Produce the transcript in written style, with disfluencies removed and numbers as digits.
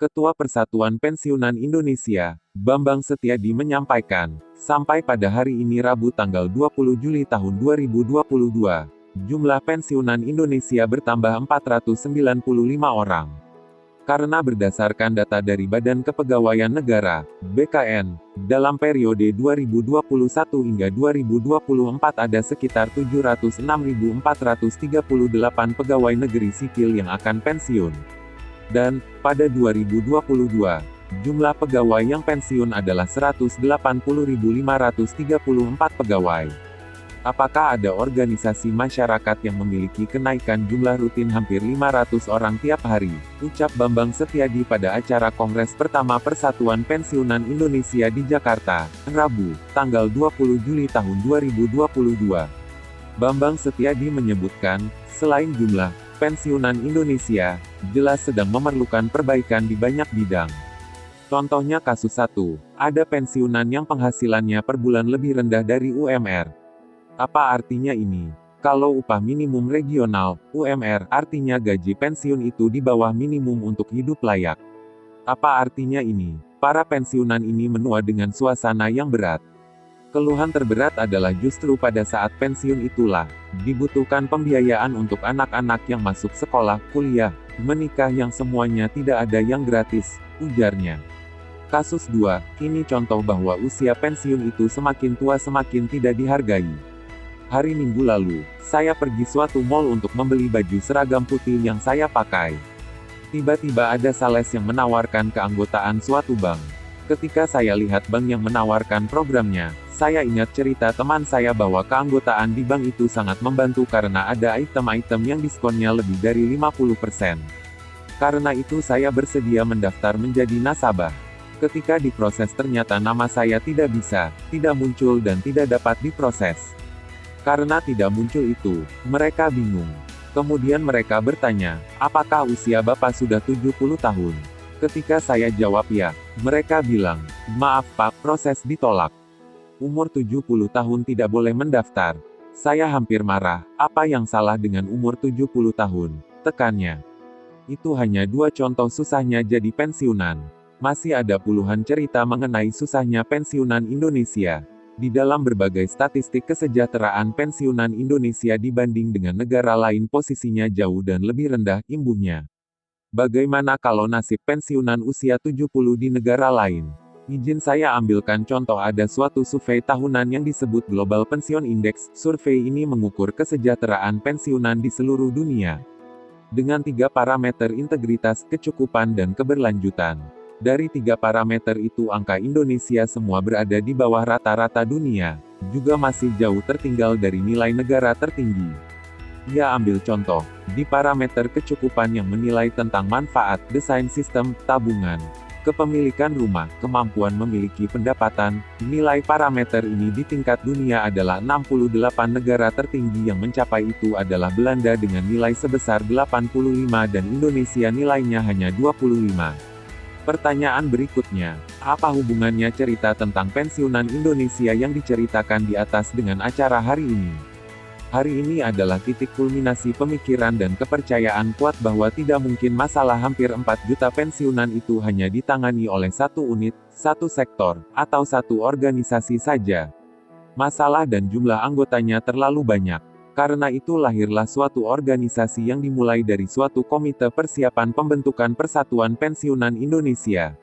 Ketua Persatuan Pensiunan Indonesia, Bambang Setiadi menyampaikan, sampai pada hari ini Rabu tanggal 20 Juli tahun 2022, jumlah pensiunan Indonesia bertambah 495 orang. Karena berdasarkan data dari Badan Kepegawaian Negara, BKN, dalam periode 2021 hingga 2024 ada sekitar 706.438 pegawai negeri sipil yang akan pensiun. Dan, pada 2022, jumlah pegawai yang pensiun adalah 180.534 pegawai. Apakah ada organisasi masyarakat yang memiliki kenaikan jumlah rutin hampir 500 orang tiap hari? Ucap Bambang Setiadi pada acara Kongres pertama Persatuan Pensiunan Indonesia di Jakarta, Rabu, tanggal 20 Juli tahun 2022. Bambang Setiadi menyebutkan, selain jumlah pensiunan Indonesia, jelas sedang memerlukan perbaikan di banyak bidang. Contohnya kasus 1, ada pensiunan yang penghasilannya per bulan lebih rendah dari UMR. Apa artinya ini? Kalau upah minimum regional, UMR, artinya gaji pensiun itu di bawah minimum untuk hidup layak. Apa artinya ini? Para pensiunan ini menua dengan suasana yang berat. Keluhan terberat adalah justru pada saat pensiun itulah, dibutuhkan pembiayaan untuk anak-anak yang masuk sekolah, kuliah, menikah yang semuanya tidak ada yang gratis, ujarnya. Kasus 2, ini contoh bahwa usia pensiun itu semakin tua semakin tidak dihargai. Hari Minggu lalu, saya pergi suatu mall untuk membeli baju seragam putih yang saya pakai. Tiba-tiba ada sales yang menawarkan keanggotaan suatu bank. Ketika saya lihat bank yang menawarkan programnya, saya ingat cerita teman saya bahwa keanggotaan di bank itu sangat membantu karena ada item-item yang diskonnya lebih dari 50%. Karena itu saya bersedia mendaftar menjadi nasabah. Ketika diproses ternyata nama saya tidak muncul dan tidak dapat diproses. Karena tidak muncul itu, mereka bingung. Kemudian mereka bertanya, apakah usia Bapak sudah 70 tahun? Ketika saya jawab ya, mereka bilang, maaf Pak, proses ditolak. Umur 70 tahun tidak boleh mendaftar. Saya hampir marah, apa yang salah dengan umur 70 tahun? Tekannya. Itu hanya 2 contoh susahnya jadi pensiunan. Masih ada puluhan cerita mengenai susahnya pensiunan Indonesia. Di dalam berbagai statistik kesejahteraan pensiunan Indonesia dibanding dengan negara lain posisinya jauh dan lebih rendah, imbuhnya. Bagaimana kalau nasib pensiunan usia 70 di negara lain? Izin saya ambilkan contoh ada suatu survei tahunan yang disebut Global Pension Index. Survei ini mengukur kesejahteraan pensiunan di seluruh dunia. Dengan 3 parameter integritas, kecukupan dan keberlanjutan. Dari 3 parameter itu angka Indonesia semua berada di bawah rata-rata dunia. Juga masih jauh tertinggal dari nilai negara tertinggi. Ia ambil contoh, di parameter kecukupan yang menilai tentang manfaat, desain sistem, tabungan, kepemilikan rumah, kemampuan memiliki pendapatan, nilai parameter ini di tingkat dunia adalah 68 negara tertinggi yang mencapai itu adalah Belanda dengan nilai sebesar 85 dan Indonesia nilainya hanya 25. Pertanyaan berikutnya, apa hubungannya cerita tentang pensiunan Indonesia yang diceritakan di atas dengan acara hari ini? Hari ini adalah titik kulminasi pemikiran dan kepercayaan kuat bahwa tidak mungkin masalah hampir 4 juta pensiunan itu hanya ditangani oleh satu unit, satu sektor, atau satu organisasi saja. Masalah dan jumlah anggotanya terlalu banyak. Karena itu lahirlah suatu organisasi yang dimulai dari suatu komite persiapan pembentukan Persatuan Pensiunan Indonesia.